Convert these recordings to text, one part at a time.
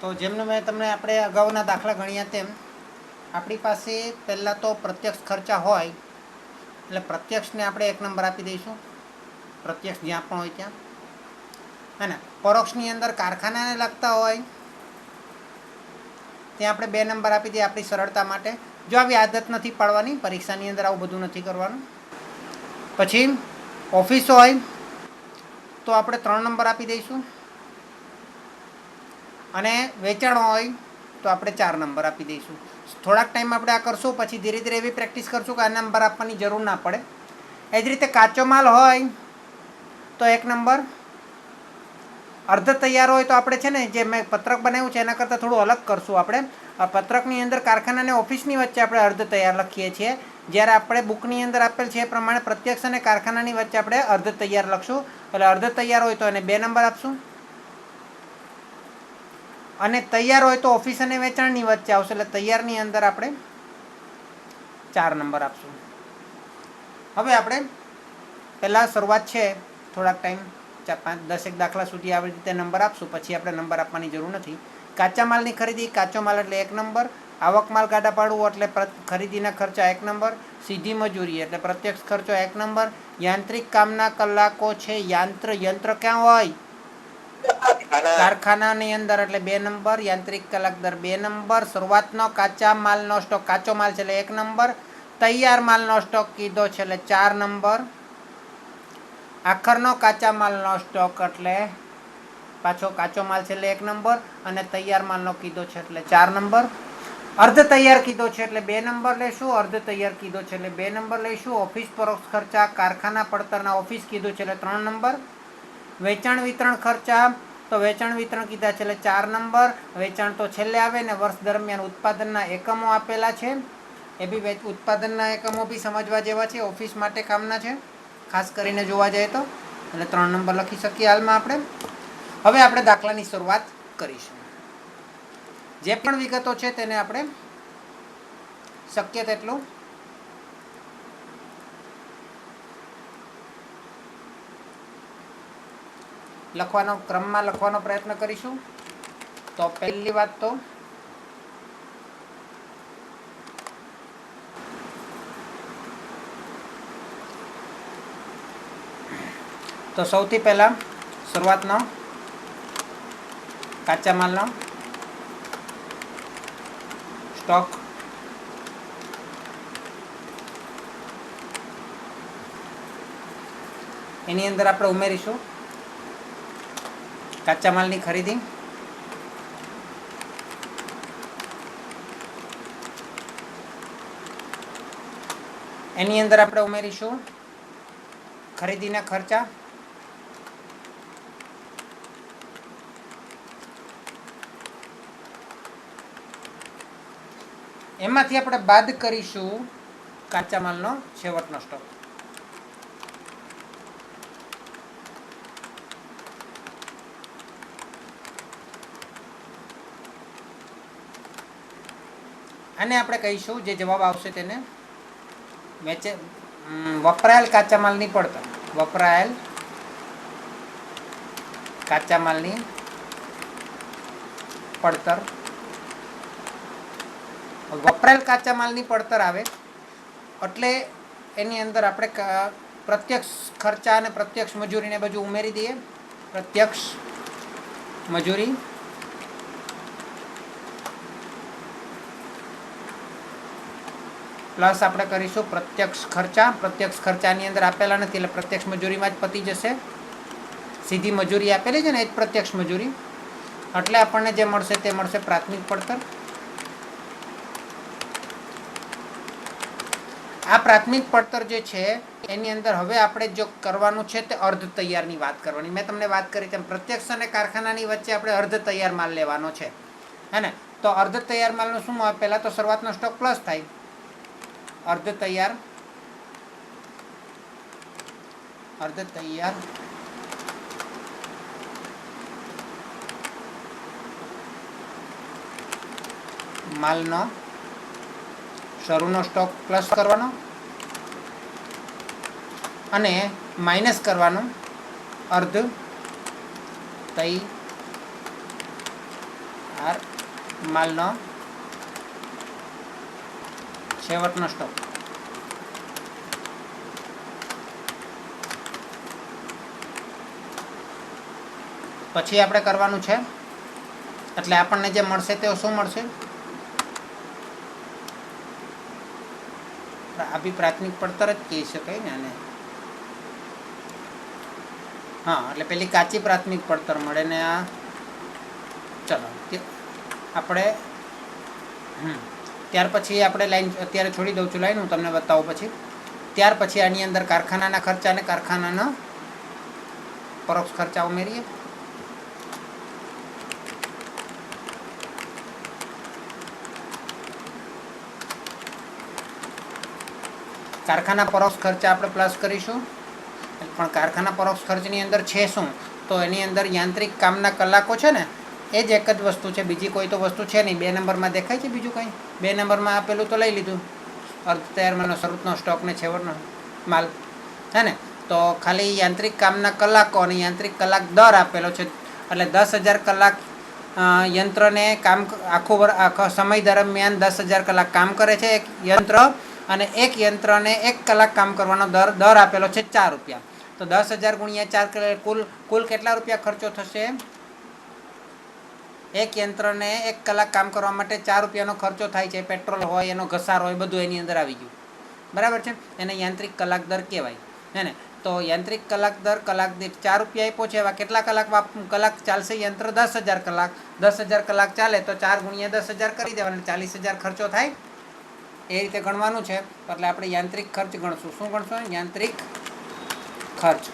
તો જેમનું મેં તમને આપણે અગાઉના દાખલા ગણ્યા તેમ આપણી પાસે પહેલાં તો પ્રત્યક્ષ ખર્ચા હોય એટલે પ્રત્યક્ષને આપણે 1 નંબર આપી દઈશું, પ્રત્યક્ષ જ્યાં પણ હોય ત્યાં. હે ને. પરોક્ષની અંદર કારખાનાને લગતા હોય ત્યાં આપણે 2 નંબર આપી દઈએ આપણી સરળતા માટે. જો આવી આદત નથી પાડવાની, પરીક્ષાની અંદર આવું બધું નથી કરવાનું. પછી ઓફિસ હોય તો આપણે 3 નંબર આપી દઈશું અને વેચાણ હોય તો આપણે 4 નંબર આપી દઈશું. થોડાક ટાઈમ આપણે આ કરશું, પછી ધીરે ધીરે એવી પ્રેક્ટિસ કરશું કે આ નંબર આપવાની જરૂર ના પડે. એ જ રીતે કાચો માલ હોય તો 1 નંબર, અર્ધ તૈયાર હોય તો આપણે છે ને જે મેં પત્રક બનાવ્યું છે એના કરતાં થોડું અલગ કરશું. આપણે આ પત્રકની અંદર કારખાના અને ઓફિસની વચ્ચે આપણે અર્ધ તૈયાર લખીએ છીએ, જ્યારે આપણે બુકની અંદર આપેલ છે એ પ્રમાણે પ્રત્યક્ષ અને કારખાનાની વચ્ચે આપણે અર્ધ તૈયાર લખશું. એટલે અર્ધ તૈયાર હોય તો એને 2 નંબર આપશું અને તૈયાર હોય તો ઓફિસ અને વેચાણની વચ્ચે આવશે એટલે તૈયારની અંદર આપણે 4 નંબર આપશું. હવે આપણે પહેલાં શરૂઆત છે, થોડાક ટાઈમ 4-5-10 દાખલા સુધી આવી રીતે નંબર આપશું, પછી આપણે નંબર આપવાની જરૂર નથી. કાચા માલની ખરીદી, કાચો માલ એટલે 1 નંબર. આવક માલ ગાડા ભાડું એટલે ખરીદીના ખર્ચા 1 નંબર. સીધી મજૂરી એટલે પ્રત્યક્ષ ખર્ચો 1 નંબર. યાંત્રિક કામના કલાકો છે, યંત્ર ક્યાં હોય? કારખાનાની અંદર એટલે 2 નંબર. યાંત્રિક કલાક દર 2 નંબર. શરૂઆતનો કાચા માલનો સ્ટોક, કાચો માલ છે એટલે 1 નંબર. તૈયાર માલનો સ્ટોક કીધો છે એટલે 4 નંબર. આખરનો કાચા માલનો સ્ટોક એટલે પાછો કાચો માલ છે એટલે 1 નંબર અને તૈયાર માલનો કીધો છે એટલે 4 નંબર. અર્ધ તૈયાર કીધો છે એટલે 2 નંબર લઈશું. અર્ધ તૈયાર કીધો છે એટલે 2 નંબર લઈશું. ઓફિસ પરોક્ષ ખર્ચા, કારખાના પડતરના ઓફિસ કીધું છે એટલે 3 નંબર. વેચાણ વિતરણ ખર્ચા તો વેચાણ વિતરણ કીધા છે એટલે 4 નંબર. વેચાણ તો છેલ્લે આવે ને વર્ષ દરમિયાન ઉત્પાદનના એકમો આપેલા છે, એ બી ઉત્પાદનના એકમો બી સમજવા જેવા છે, ઓફિસ માટે કામના છે ખાસ કરીને જોવા જાય તો, એટલે 3 નંબર લખી શકીએ હાલમાં આપણે. હવે આપણે દાખલાની શરૂઆત કરીશું. જે પણ વિગતો છે તેને આપણે શક્ય તેટલું ક્રમમાં લખવાનો પ્રયત્ન કરીશું. તો પહેલી વાત તો સૌથી પહેલા શરૂઆતનો કાચા માલનો સ્ટોક, એની અંદર આપણે ઉમેરીશું કાચા માલની ખરીદી, એની અંદર આપણે ઉમેરીશું ખરીદીના ખર્ચા, એમાંથી આપણે બાદ કરીશું કાચા માલનો છેવટનો સ્ટોક. અને આપણે કહીશું જે જવાબ આવશે તેને વપરાયેલ કાચા માલની પડતર, વપરાયેલ કાચા માલની પડતર. વપરાયેલ કાચા માલની પડતર આવે એટલે એની અંદર આપણે પ્રત્યક્ષ ખર્ચા અને પ્રત્યક્ષ મજૂરીને બધું ઉમેરી દઈએ. પ્રત્યક્ષ મજૂરી પ્લસ આપણે કરીશું પ્રત્યક્ષ ખર્ચા. પ્રત્યક્ષ ખર્ચાની અંદર આપેલા નથી એટલે પ્રત્યક્ષ મજૂરીમાં જ પતી જશે. સીધી મજૂરી આપેલી છે ને એ જ પ્રત્યક્ષ મજૂરી, એટલે આપણને જે મળશે તે મળશે પ્રાથમિક પડતર. આ પ્રાથમિક પડતર જે છે એની અંદર હવે આપણે જો કરવાનું છે તે અર્ધ તૈયારની વાત કરવાની. મેં તમને વાત કરી તેમ પ્રત્યક્ષ અને કારખાનાની વચ્ચે આપણે અર્ધ તૈયાર માલ લેવાનો છે, હે ને. તો અર્ધ તૈયાર માલનું શું પહેલાં તો શરૂઆતનો સ્ટોક પ્લસ થાય, અર્ધ તૈયાર માલનો શરૂનો સ્ટોક પ્લસ કરવાનો અને માઇનસ કરવાનું અર્ધ આર માલનો છેવટનો સ્ટોક. પછી આપણે કરવાનું છે એટલે આપણને જે મળશે તે શું મળશે? આવી પ્રાથમિક પડતર જ કહી શકાય ને આને. હા, એટલે પેલી કાચી પ્રાથમિક પડતર મળે ને આ ચલો આપણે ત્યાર પછી આપણે લાઈન અત્યારે છોડી દઉં છું, લાઈન હું તમને બતાવું પછી. ત્યાર પછી આની અંદર કારખાનાના ખર્ચા અને કારખાનાના પરોક્ષ ખર્ચા ઉમેરીએ. કારખાના પરોક્ષ ખર્ચા આપણે પ્લસ કરીશું, પણ કારખાના પરોક્ષ ખર્ચની અંદર છે શું? તો એની અંદર યાંત્રિક કામના કલાકો છે ને, એ જ એક જ વસ્તુ છે, બીજી કોઈ તો વસ્તુ છે નહીં. 2 નંબરમાં દેખાય છે બીજું કંઈ? 2 નંબરમાં આપેલું તો લઈ લીધું, અર્ધ તૈયાર માલનો શરૂઆતનો સ્ટોક ને છેવટનો માલ, હે ને? તો ખાલી યાંત્રિક કામના કલાકો અને યાંત્રિક કલાક દર આપેલો છે, એટલે 10,000 કલાક યંત્રને કામ આખો સમય દરમિયાન 10,000 કલાક કામ કરે છે એક યંત્ર, અને એક યંત્રને 1 કલાક કામ કરવાનો દર આપેલો છે 4 રૂપિયા. તો 10,000 ગુણ્યા 4 કુલ કેટલા રૂપિયા ખર્ચો થશે? એક યંત્રને 1 કલાક કામ કરવા માટે 4 રૂપિયાનો ખર્ચો થાય છે. પેટ્રોલ હોય, એનો ઘસારો હોય, બધું એની અંદર આવી ગયું, બરાબર છે? એને યાંત્રિક કલાક દર કહેવાય, હે ને? તો યાંત્રિક કલાક દર કલાક દીઠ 4 રૂપિયા આપ્યો છે. એવા કેટલા કલાક ચાલશે યંત્ર? 10,000 કલાક. 10,000 કલાક ચાલે તો 4 ગુણ્યા 10,000 કરી દેવાના, 40,000 ખર્ચો થાય. એ રીતે ગણવાનું છે. એટલે આપણે યાંત્રિક ખર્ચ ગણશું. શું ગણશું? યાંત્રિક ખર્ચ.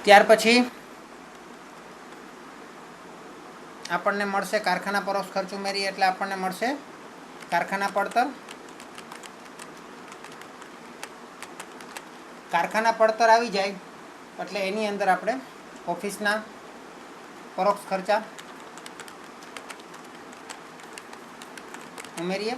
ત્યાર પછી આપણને મળશે કારખાના પરોક્ષ ખર્ચ ઉમેરીએ એટલે આપણને મળશે કારખાના પડતર. કારખાના પડતર આવી જાય એટલે એની અંદર આપણે ઓફિસના પરોક્ષ ખર્ચા ઉમેરીએ.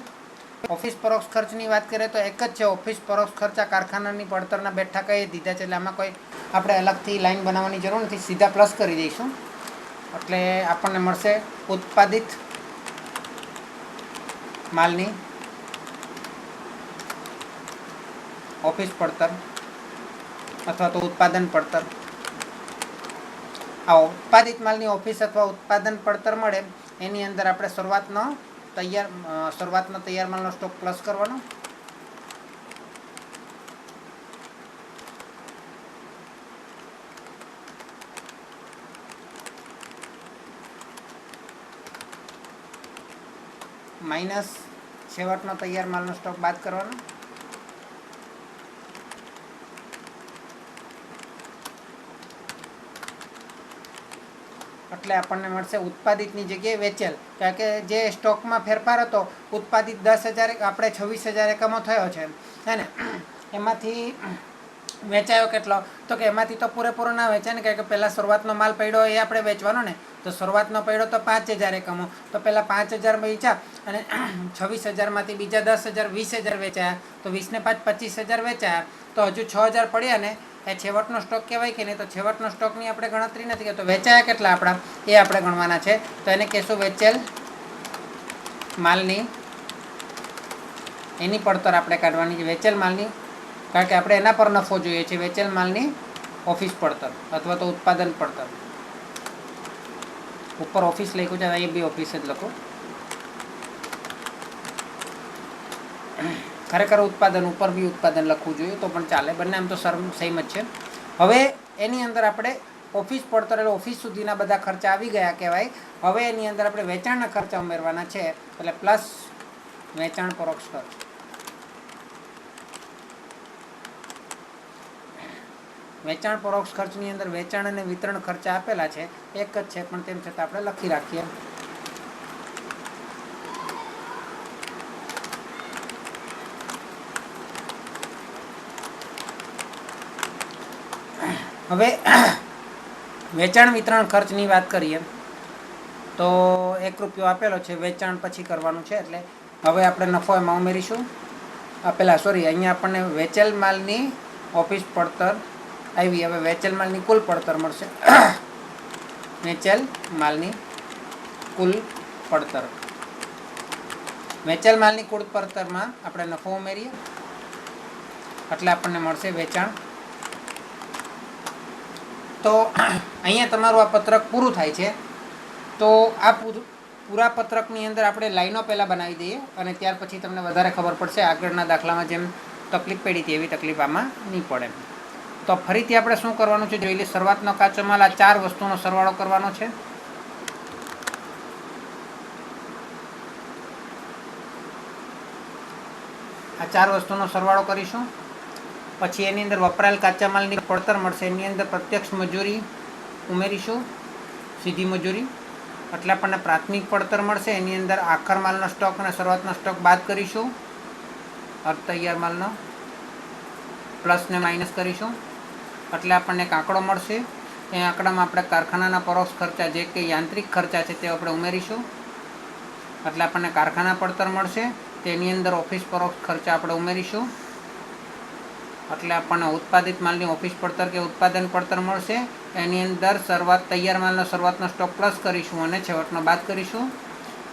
ઓફિસ પરોક્ષ ખર્ચની વાત કરીએ તો એક જ છે, ઓફિસ પરોક્ષ ખર્ચા કારખાનાની પડતરના બેઠા કહી દીધા છે, એટલે આમાં કોઈ આપણે અલગથી લાઈન બનાવવાની જરૂર નથી, સીધા પ્લસ કરી દઈશું. એટલે આપણને મળશે ઉત્પાદિત માલની ઓફિસ પડતર અથવા તો ઉત્પાદન પડતર. આ ઉત્પાદિત માલની ઓફિસ અથવા ઉત્પાદન પડતર મળે એની અંદર આપણે શરૂઆતનો તૈયાર માલનો સ્ટોક પ્લસ કરવાનો. માઇનસ છેવટનો તૈયાર માલનો સ્ટોક બાદ કરવાનો. એટલે આપણને મળશે ઉત્પાદિતની જગ્યાએ વેચેલ. કારણ કે જે સ્ટોકમાં ફેરફાર હતો, ઉત્પાદિત 10,000 આપણે 26,000 એકમો થયો છે, હે ને? એમાંથી વેચાયો કેટલો? તો કે એમાંથી તો પૂરેપૂરો ના વેચાય ને, કારણ કે પહેલાં શરૂઆતનો માલ પડ્યો એ આપણે વેચવાનો ને. તો શરૂઆતનો પડ્યો તો 5,000 એકમો, તો પહેલાં 5,000 વેચ્યા અને 26,000માંથી બીજા 10,000 20,000 વેચાયા, તો 20 ને 5 25,000 વેચાયા, તો હજુ 6,000 પડ્યા ને, એ છેવટનો સ્ટોક કહેવાય કે નહીં? તો છેવટનો સ્ટોકની આપણે ગણતરી નથી કરતો, વેચાયા કેટલા આપણા એ આપણે ગણવાના છે. તો એને કહેશું વેચેલ માલની એની પડતર આપણે કાઢવાની છે, વેચેલ માલની, કારણ કે આપણે એના પર નફો જોઈએ છે. વેચેલ માલની ઓફિસ પડતર અથવા તો ઉત્પાદન પડતર. ઉપર ઓફિસ લખ્યું છે, એ બી ઓફિસ જ લખો. ખરેખર ઉત્પાદન ઉપર બી ઉત્પાદન લખવું જોઈએ તો પણ ચાલે, બંને આમ તો સેમ જ છે. હવે એની અંદર આપણે ઓફિસ પડતર એટલે ઓફિસ સુધીના બધા ખર્ચા આવી ગયા કહેવાય. હવે એની અંદર આપણે વેચાણના ખર્ચા ઉમેરવાના છે, એટલે પ્લસ વેચાણ પરોક્ષ ખર્ચ. વેચાણ પરોક્ષ ખર્ચની અંદર વેચાણ અને વિતરણ ખર્ચા આપેલા છે, એક જ છે, પણ તેમ છતાં આપણે લખી રાખીએ. હવે વેચાણ વિતરણ ખર્ચની વાત કરીએ તો 1 રૂપિયો આપેલો છે, વેચાણ પછી કરવાનું છે, એટલે હવે આપણે નફો એમાં ઉમેરીશું. અહીંયા આપણને વેચેલ માલની ઓફિસ પડતર આવી. હવે વેચેલ માલની કુલ પડતર મળશે વેચેલ માલની કુલ પડતર. વેચેલ માલની કુલ પડતરમાં આપણે નફો ઉમેરીએ એટલે આપણને મળશે વેચાણ. તો અહીંયા તમારું આ પત્રક પૂરું થાય છે. તો આ પૂરા પત્રકની અંદર આપણે લાઈનો પહેલાં બનાવી દઈએ અને ત્યાર પછી તમને વધારે ખબર પડશે. આગળના દાખલામાં જેમ તકલીફ પડી હતી એવી તકલીફ આમાં નહીં પડે. તો ફરીથી આપણે શું કરવાનું છે જોઈ લઈએ. શરૂઆતનો કાચો માલ, આ 4 વસ્તુનો સરવાળો કરવાનો છે. આ 4 વસ્તુનો સરવાળો કરીશું. પછી એની અંદર વપરાયેલ કાચા માલની પડતર મળશે. એની અંદર પ્રત્યક્ષ મજૂરી ઉમેરીશું, સીધી મજૂરી, એટલે આપણને પ્રાથમિક પડતર મળશે. એની અંદર આખર માલનો સ્ટોક અને શરૂઆતનો સ્ટોક બાદ કરીશું, અર્ધ તૈયાર માલનો પ્લસ ને માઇનસ કરીશું એટલે આપણને એક આંકડો મળશે. એ આંકડામાં આપણે કારખાનાના પરોક્ષ ખર્ચા જે કે યાંત્રિક ખર્ચા છે તે આપણે ઉમેરીશું એટલે આપણને કારખાના પડતર મળશે. તેની અંદર ઓફિસ પરોક્ષ ખર્ચા આપણે ઉમેરીશું એટલે આપણને ઉત્પાદિત માલની ઓફિસ પડતર કે ઉત્પાદન પડતર મળશે. એની અંદર તૈયાર માલનો શરૂઆતનો સ્ટોક પ્લસ કરીશું અને છેવટનો બાદ કરીશું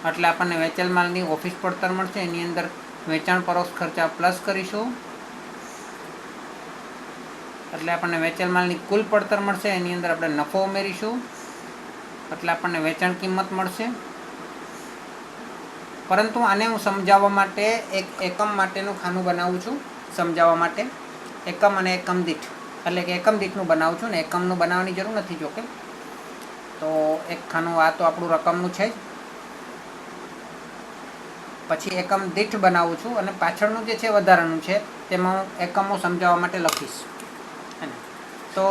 એટલે આપણને વેચેલ માલની ઓફિસ પડતર મળશે. એની અંદર વેચાણ પરોક્ષ ખર્ચા પ્લસ કરીશું એટલે આપણને વેચેલ માલની કુલ પડતર મળશે. એની અંદર આપણે નફો ઉમેરીશું એટલે આપણને વેચાણ કિંમત મળશે. પરંતુ આને હું સમજાવવા માટે એક એકમ માટેનું ખાનું બનાવું છું. સમજાવવા માટે એકમ અને એકમ દીઠ એટલે કે એકમ દીઠનું બનાવું છું ને એકમનું બનાવવાની જરૂર નથી. જોકે તો એક ખાનું આ તો આપણું રકમનું છે જ, પછી એકમ દીઠ બનાવું છું અને પાછળનું જે છે વધારાનું છે તેમાં હું એકમો સમજાવવા માટે લખીશ. તો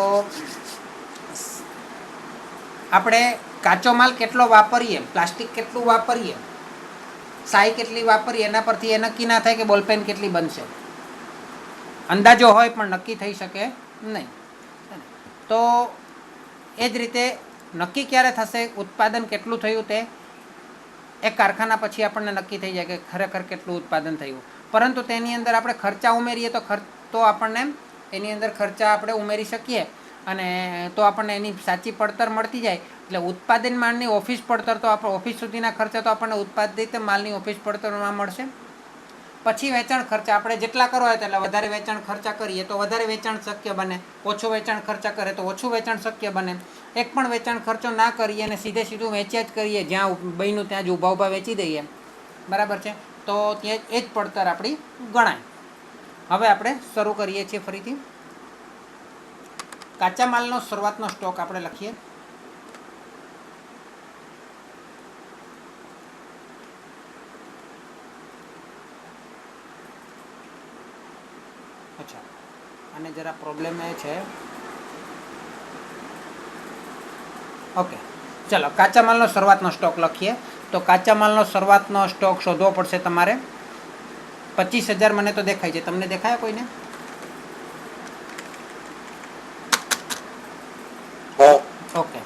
આપણે કાચો માલ કેટલો વાપરીએ, પ્લાસ્ટિક કેટલું વાપરીએ, સાઈ કેટલી વાપરીએ, એના પરથી એ નક્કી ના થાય કે બોલપેન કેટલી બનશે. અંદાજો હોય પણ નક્કી થઈ શકે નહીં. તો એ જ રીતે નક્કી ક્યારે થશે ઉત્પાદન કેટલું થયું તે એક કારખાના પછી આપણને નક્કી થઈ જાય કે ખરેખર કેટલું ઉત્પાદન થયું. પરંતુ તેની અંદર આપણે ખર્ચા ઉમેરીએ તો આપણને એની અંદર ખર્ચા આપણે ઉમેરી શકીએ અને તો આપણને એની સાચી પડતર મળતી જાય. એટલે ઉત્પાદન માલની ઓફિસ પડતર તો આપણે ઓફિસ સુધીના ખર્ચા તો આપણને ઉત્પાદિત માલની ઓફિસ પડતરમાં મળશે. પછી વેચાણ ખર્ચા આપણે જેટલા કરવા હોય એટલે વધારે વેચાણ ખર્ચા કરીએ તો વધારે વેચાણ શક્ય બને, ઓછું વેચાણ ખર્ચા કરે તો ઓછું વેચાણ શક્ય બને. એક પણ વેચાણ ખર્ચો ના કરીએ અને સીધું વેચ્યા જ કરીએ, જ્યાં બન્યું ત્યાં જ ઊભા વેચી દઈએ, બરાબર છે, તો ત્યાં એ જ પડતર આપણી ગણાય. હવે આપણે શરૂ કરીએ છીએ ફરીથી. કાચા માલનો શરૂઆતનો સ્ટોક આપણે લખીએ. અચ્છા, અને જરા પ્રોબ્લેમ એ છે. ઓકે, ચલો કાચા માલનો શરૂઆતનો સ્ટોક લખીએ. તો કાચા માલનો શરૂઆતનો સ્ટોક શોધવો પડશે તમારે. 25,000 મને તો દેખાય છે, તમને દેખાય કોઈને? ઓકે,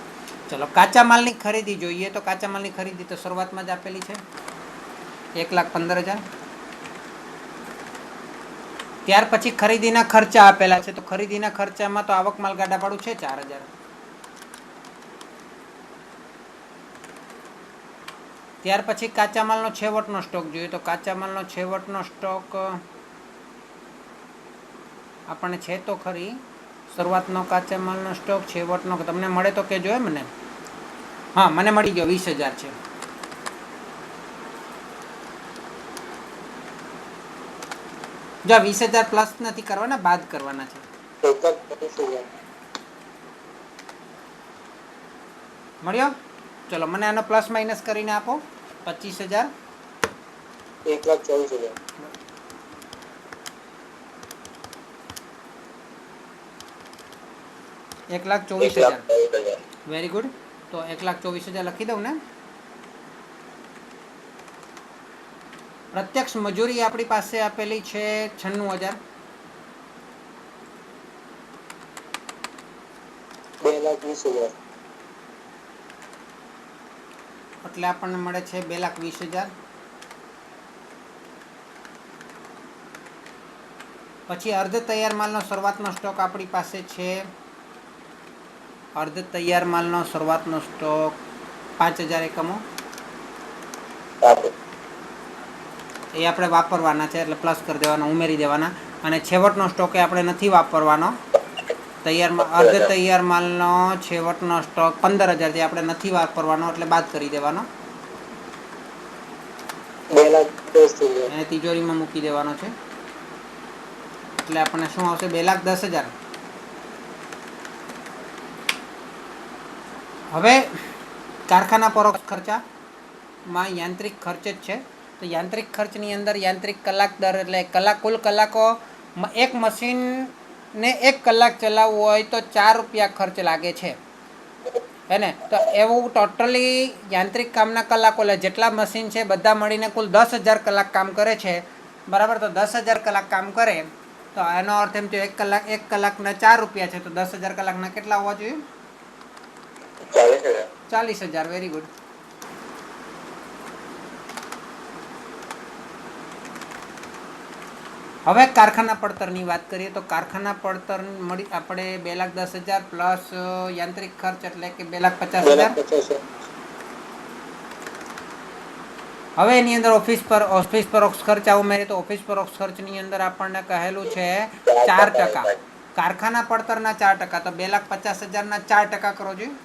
ચલો કાચા માલની ખરીદી જોઈએ. તો કાચા માલની ખરીદી તો શરૂઆતમાં જ આપેલી છે 1,15,000. ત્યાર પછી ખરીદીના ખર્ચા આપેલા છે. તો ખરીદીના ખર્ચામાં તો આવક માલ ગાડા ભાડું છે 4,000. ત્યાર પછી કાચા માલનો છેવટનો સ્ટોક જોઈએ. તો કાચા માલનો છેવટનો સ્ટોક આપણને છે તો ખરી. શરૂઆતનો કાચા માલનો સ્ટોક, છેવટનો તમને મળે તો કહેજો મને. હા, મને મળી ગયો 20,000 છે. જો 20,000 પ્લસ નથી કરવાના, બાદ કરવાના છે. મળ્યો? ચલો મને આનો પ્લસ માઇનસ કરીને આપો. 25,000 1,24,000 1,24,000. Very good. તો 1,24,000 લખી દઉં ને. પ્રત્યક્ષ મજૂરી આપણી પાસે આપેલી છે 96,000. 2,20,000 એટલે આપણને મળે છે 2,20,000. પછી અર્ધ તૈયાર માલનો શરૂઆતનો સ્ટોક આપણી પાસે છે અર્ધ તૈયાર માલનો શરૂઆતનો સ્ટોક 5000 એકમો. સાચું. એ આપણે વાપરવાના છે એટલે પ્લસ કરી દેવાનો, ઉમેરી દેવાના. અને છેવટનો સ્ટોક એ આપણે નથી વાપરવાનો. અર્ધ તૈયાર માલનો છેવટનો સ્ટોક 15000 જે આપણે નથી વાપરવાનો એટલે બાદ કરી દેવાનો. 2,10,000. એને તિજોરીમાં મૂકી દેવાનો છે એટલે આપણને શું આવશે? 2,10,000. હવે કારખાના પરોક્ષ ખર્ચામાં યાંત્રિક ખર્ચ જ છે. તો યાંત્રિક ખર્ચની અંદર યાંત્રિક કલાક દર એટલે કુલ કલાકો. એક મશીનને 1 કલાક ચલાવવું હોય તો 4 રૂપિયા ખર્ચ લાગે છે હે ને. તો એવું ટોટલી યાંત્રિક કામના કલાકો એટલે જેટલા મશીન છે બધા મળીને કુલ 10,000 કલાક કામ કરે છે, બરાબર. તો 10,000 કલાક કામ કરે તો એનો અર્થ એમ થયો 1 કલાકના 4 રૂપિયા છે તો 10,000 કલાકના કેટલા હોવા જોઈએ? 40,000. 40,000. Very good. હવે કારખાના પડતરની વાત કરીએ તો કારખાના પડતર મળી આપણે 2,10,000 પ્લસ યાંત્રિક ખર્ચ એટલે કે 2,50,000. 2,50,000. હવે એની અંદર ઓફિસ પરોક્ષ ખર્ચ ઉમેરીએ તો ઓફિસ પરોક્ષ ખર્ચની અંદર આપણને કહેલું છે 4%. કારખાના પડતરના 4%. તો 2,50,000 4% કરો જોઈએ.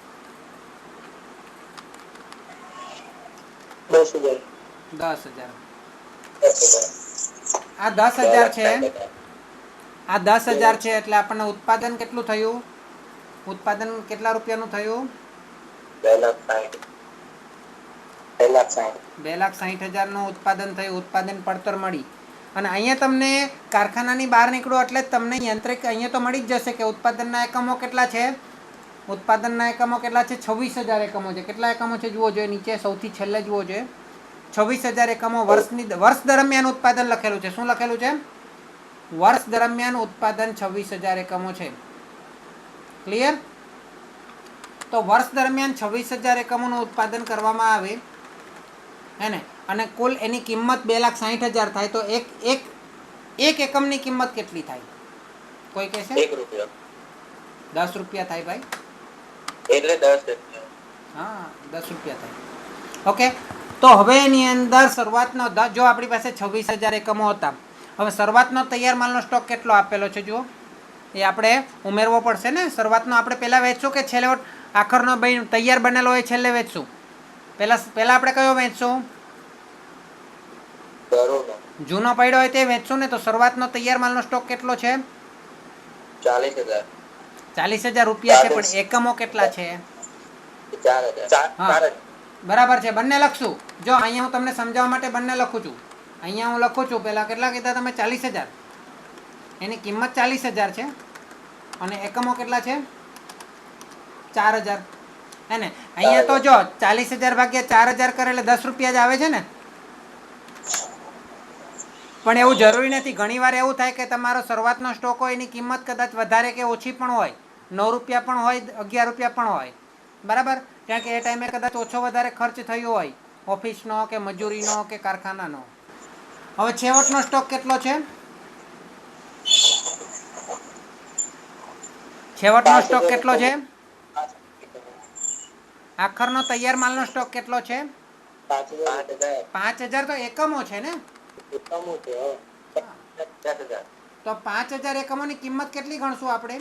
10,000. 10,000. આ 10,000 છે. આ 10,000 છે એટલે આપણને ઉત્પાદન કેટલું થયું? ઉત્પાદન કેટલા રૂપિયાનું થયું? 2,60,000 નું ઉત્પાદન થયું. ઉત્પાદન પડતર મળી. અને અહીંયા તમને કારખાનાની બહાર નીકળો એટલે જ તમને યાંત્રિક અહીંયા તો મળી જ જશે કે ઉત્પાદનના એકમો કેટલા છે. ઉત્પાદનના એકમો કેટલા છે? 26,000 એકમો છે. કેટલા એકમો છે જુઓ જોઈએ, નીચે સૌથી છેલ્લે જુઓ જોઈએ. 26,000 એકમો વર્ષ દરમિયાન ઉત્પાદન લખેલું છે. શું લખેલું છે? વર્ષ દરમિયાન ઉત્પાદન 26,000 એકમો છે. ક્લિયર? તો વર્ષ દરમિયાન 26,000 એકમોનું ઉત્પાદન કરવામાં આવે હે ને, અને કુલ એની કિંમત 2,60,000 થાય તો એક એકમની કિંમત કેટલી થાય? કોઈ કહેશે? 1 રૂપિયા. 10 રૂપિયા થાય ભાઈ. એટલે 10. હા, 10 રૂપિયા થાય. ઓકે. તો હવે એની અંદર શરૂઆતનો જો આપણી પાસે 26,000 એકમો હતા. હવે શરૂઆતનો તૈયાર માલનો સ્ટોક કેટલો આપેલો છે જુઓ, એ આપણે ઉમેરવો પડશે ને. શરૂઆતનો આપણે પહેલા વેચશું કે છેલ્લે આખરનો તૈયાર બનેલો હોય છેલ્લે વેચશું? પહેલા આપણે કયો વેચશું? જૂનો પડ્યો હોય તે વેચશું ને. તો શરૂઆતનો તૈયાર માલનો સ્ટોક કેટલો છે? 40,000. 40,000 રૂપિયા છે, પણ એકમો કેટલા છે? 4,000. બરાબર છે. બંને લખશું. જો અહીંયા હું તમને સમજાવવા માટે બંને લખું છું. અહીંયા હું લખું છું પહેલા કેટલા કીધા તમે? 40,000. એની કિંમત 40,000 છે અને એકમો કેટલા છે? 4,000 હે ને. અહીંયા તો જો 40,000 ભાગ્યા 4,000 કરે એટલે 10 રૂપિયા જ આવે છે ને. પણ એવું જરૂરી નથી. ઘણી વાર એવું થાય કે તમારો શરૂઆતનો સ્ટોક હોય એની કિંમત કદાચ વધારે કે ઓછી પણ હોય. 9 રૂપિયા પણ હોય, 11 રૂપિયા પણ હોય, બરાબર. કારણ કે એ ટાઈમે કદાચ ઓછો વધારે ખર્ચ થયો હોય ઓફિસનો કે મજૂરીનો કે કારખાનાનો. હવે છેવટનો સ્ટોક કેટલો છે? છેવટનો સ્ટોક કેટલો છે? આખરનો તૈયાર માલનો સ્ટોક કેટલો છે? 5,000. તો એકમો છે ને. તો 5,000 એકમોની કિંમત કેટલી ગણશું આપણે?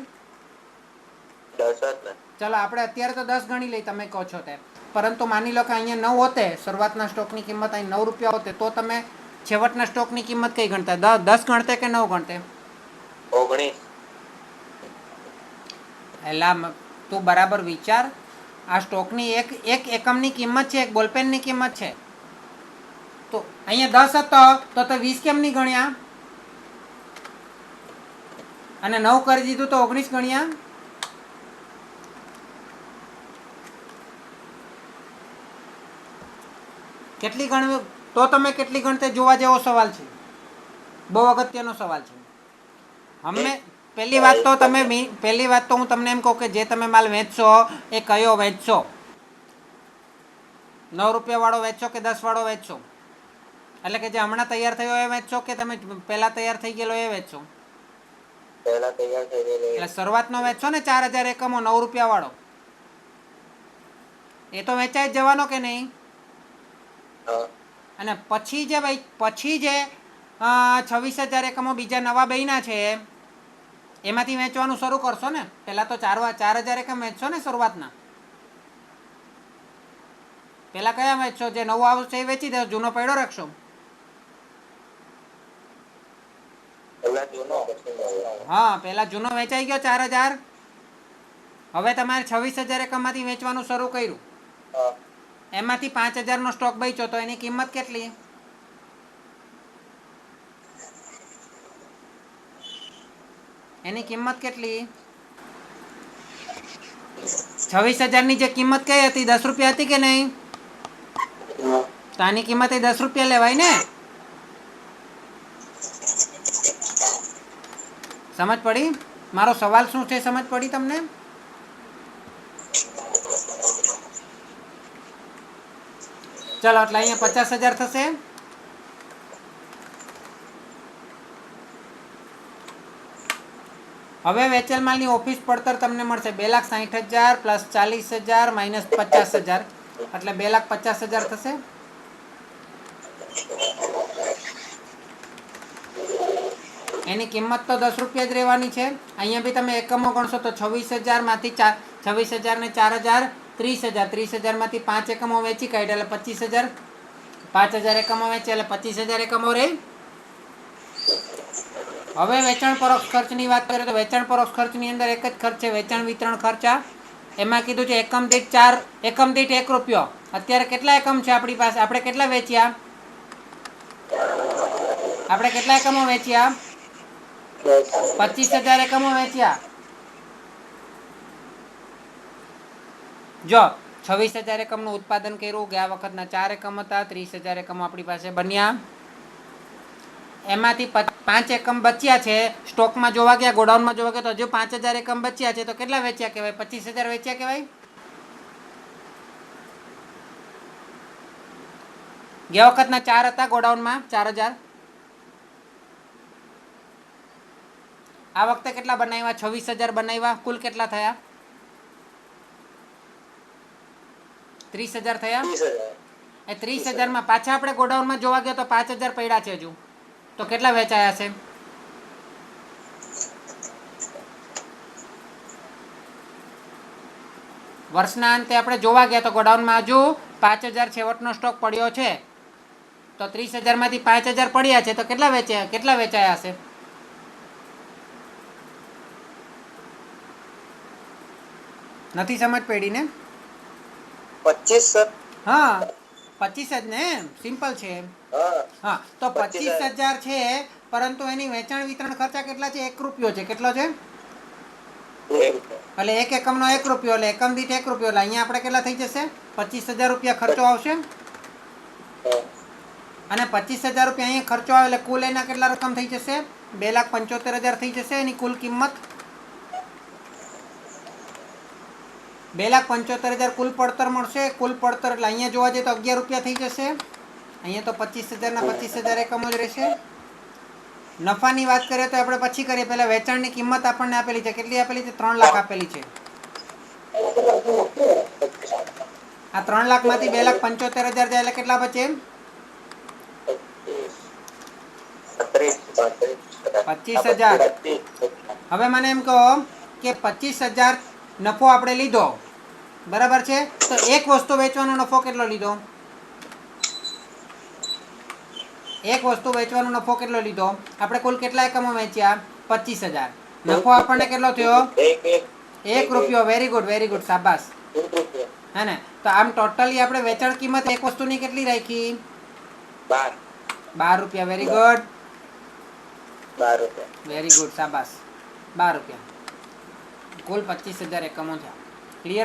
10. ચલો આપણે અત્યારે તો 10 ગણી લઈ, તમે કહો છો તેમ. પરંતુ માની લો કે અહીંયા 9 હોતે, શરૂઆતના સ્ટોકની કિંમત અહીં 9 રૂપિયા હોતે, તો તમે છેવટના સ્ટોકની કિંમત કઈ ગણતા? 10 ગણતે કે 9 ગણતે? 19. એલા તું બરાબર વિચાર. આ સ્ટોકની એક એકમની કિંમત છે, એક બોલપેનની કિંમત છે. તો અહીંયા 10 હતો તો 20 કેમ નહીં ગણ્યા? અને 9 કરી દીધું તો 19 ગણ્યા. કેટલી ગણવી? તો તમે કેટલી ગણતે જોવા જેવો સવાલ છે. બહુ અગત્યનો સવાલ છે. પહેલી વાત તો હું તમને એમ કહું કે જે તમે માલ વેચશો એ કયો વેચશો? 9 રૂપિયા વાળો વેચશો કે 10 વાળો વેચશો? એટલે કે જે હમણાં તૈયાર થયો એ વેચશો કે તમે પહેલા તૈયાર થઈ ગયેલો એ વેચશો? પહેલા તૈયાર થઈ ગયેલો. એટલે શરૂઆતનો વેચશો ને 4,000 એકમો 9 રૂપિયા વાળો. એ તો વેચાઈ જ જવાનો કે નહીં? હા અને પછી જે 26,000 એકમો બીજા નવા બન્યા છે એમાંથી વેચવાનું શરૂ કરશો ને. પહેલા તો 4,000 એકમ વેચશો ને શરૂઆતના. પહેલા કયા વેચશો? જે નવો આવશે એ વેચી દો, જૂનો પડ્યો રાખશો. પહેલા જૂનો પછી નવો. હા, પહેલા જૂનો વેચાઈ ગયો 4,000. હવે તમારે 26,000 એકમમાંથી વેચવાનું શરૂ કર્યું. હા એમાંથી 5,000 નો સ્ટોક બચ્યો તો એની કિંમત કેટલી? એની કિંમત કેટલી? 26,000 ની જે કિંમત કઈ હતી? 10 રૂપિયા હતી કે નહીં? તો આની કિંમત એ 10 રૂપિયા લેવાય ને. સમજ પડી? મારો સવાલ શું છે સમજ પડી તમને? ચલો એટલે અહીંયા 50,000 થશે. હવે વેચેલ માલની ઓફિસ પડતર તમને મળશે 2,60,000 પ્લસ 40,000 માઇનસ 50,000 એટલે 2,50,000 થશે. એની કિંમત તો 10 રૂપિયા જ રહેવાની છે. અહીંયા બી તમે એકમો ગણશો તો 26,000 માંથી 26,000 ને 4,000 30,000. 30,000 માંથી 5 એકમો વેચી કાઢ્યા એટલે 25,000. 5,000 એકમો વેચ્યા એટલે 25,000 એકમો રહે. હવે વેચાણ પરોક્ષ ખર્ચની વાત કરીએ તો વેચાણ પરોક્ષ ખર્ચની અંદર એક જ ખર્ચ છે, વેચાણ વિતરણ ખર્ચા. એમાં કીધું છે એકમ દીઠ 1 રૂપિયો. અત્યારે કેટલા એકમ છે આપણી પાસે? આપણે કેટલા વેચ્યા? આપણે કેટલા એકમો વેચ્યા? 25,000 એકમો વેચ્યા. જો 26,000 એકમનું ઉત્પાદન કર્યું. ગયા વખતના 4 એકમ હતા. 30,000 એકમો આપણી પાસે બન્યા. એમાંથી 5 એકમ બચ્યા છે. સ્ટોકમાં જોવા ગયા, ગોડાઉનમાં જોવા ગયા તો હજુ 5,000 એકમ બચ્યા છે. તો કેટલા વેચ્યા કહેવાય? 25,000 વેચ્યા કહેવાય. ગયા વખતના 4 હતા ગોડાઉનમાં 4,000. આ વખતે કેટલા બનાવ્યા? 26,000 બનાવ્યા. કુલ કેટલા થયા? 30,000 થયા. એ 30,000 માં પાછા આપણે ગોડાઉનમાં જોવા ગયા તો 5,000 પડ્યા છે હજુ. તો કેટલા વેચાયા છે? વર્ષના અંતે આપણે જોવા ગયા તો ગોડાઉનમાં હજુ 5,000 છેવટનો સ્ટોક પડ્યો છે. તો 30,000 માંથી 5,000 પડ્યા છે તો કેટલા વેચાયા હશે? નથી સમજ પડી ને? 25. હા 25 જ ને, સિમ્પલ છે. હા તો 25,000 છે પરંતુ એની વેચાણ વિતરણ ખર્ચા કેટલા છે? 1 રૂપિયો છે. કેટલો છે? એટલે એક એકમનો 1 રૂપિયો એટલે એકમ દીઠ 1 રૂપિયો એટલે અહીંયા આપણે કેટલા થઈ જશે? 25,000 રૂપિયા ખર્ચો આવશે. અને 25,000 રૂપિયા અહીંયા ખર્ચો આવે એટલે કુલ એના કેટલા રકમ થઈ જશે? 2,75,000 થઈ જશે એની કુલ કિંમત. 2,75,000 કુલ પડતર મળશે. કુલ પડતર એટલે અહીંયા જોવા જઈએ તો 11 રૂપિયા થઈ જશે. અહીંયા તો 25,000 ના 25,000 એકમો જ રહેશે. નફાની વાત કરીએ તો આપણે પછી કરીએ. પહેલા વેચાણની કિંમત આપણને આપેલી છે. કેટલી આપેલી છે? 3 લાખ આપેલી છે. આ 3 લાખ માંથી 2,75,000 જાય એટલે કેટલા બચે? 25,000. હવે મને એમ કહો કે 25,000 નફો આપણે લીધો, બરાબર છે? તો એક વસ્તુ વેચવાનો નફો કેટલો લીધો? એક વસ્તુ વેચવાનો નફો કેટલો લીધો? આપણે કુલ કેટલા એકમો વેચ્યા? 25,000. નફો આપણને કેટલો થયો? 1 રૂપિયો. વેરી ગુડ, શાબાશ. હે ને? તો આમ ટોટલી આપણે વેચાણ કિંમત એક વસ્તુની કેટલી રાખી? 12 રૂપિયા. વેરી ગુડ, શાબાશ. 12 રૂપિયા. કુલ 25,000 એકમો થયા.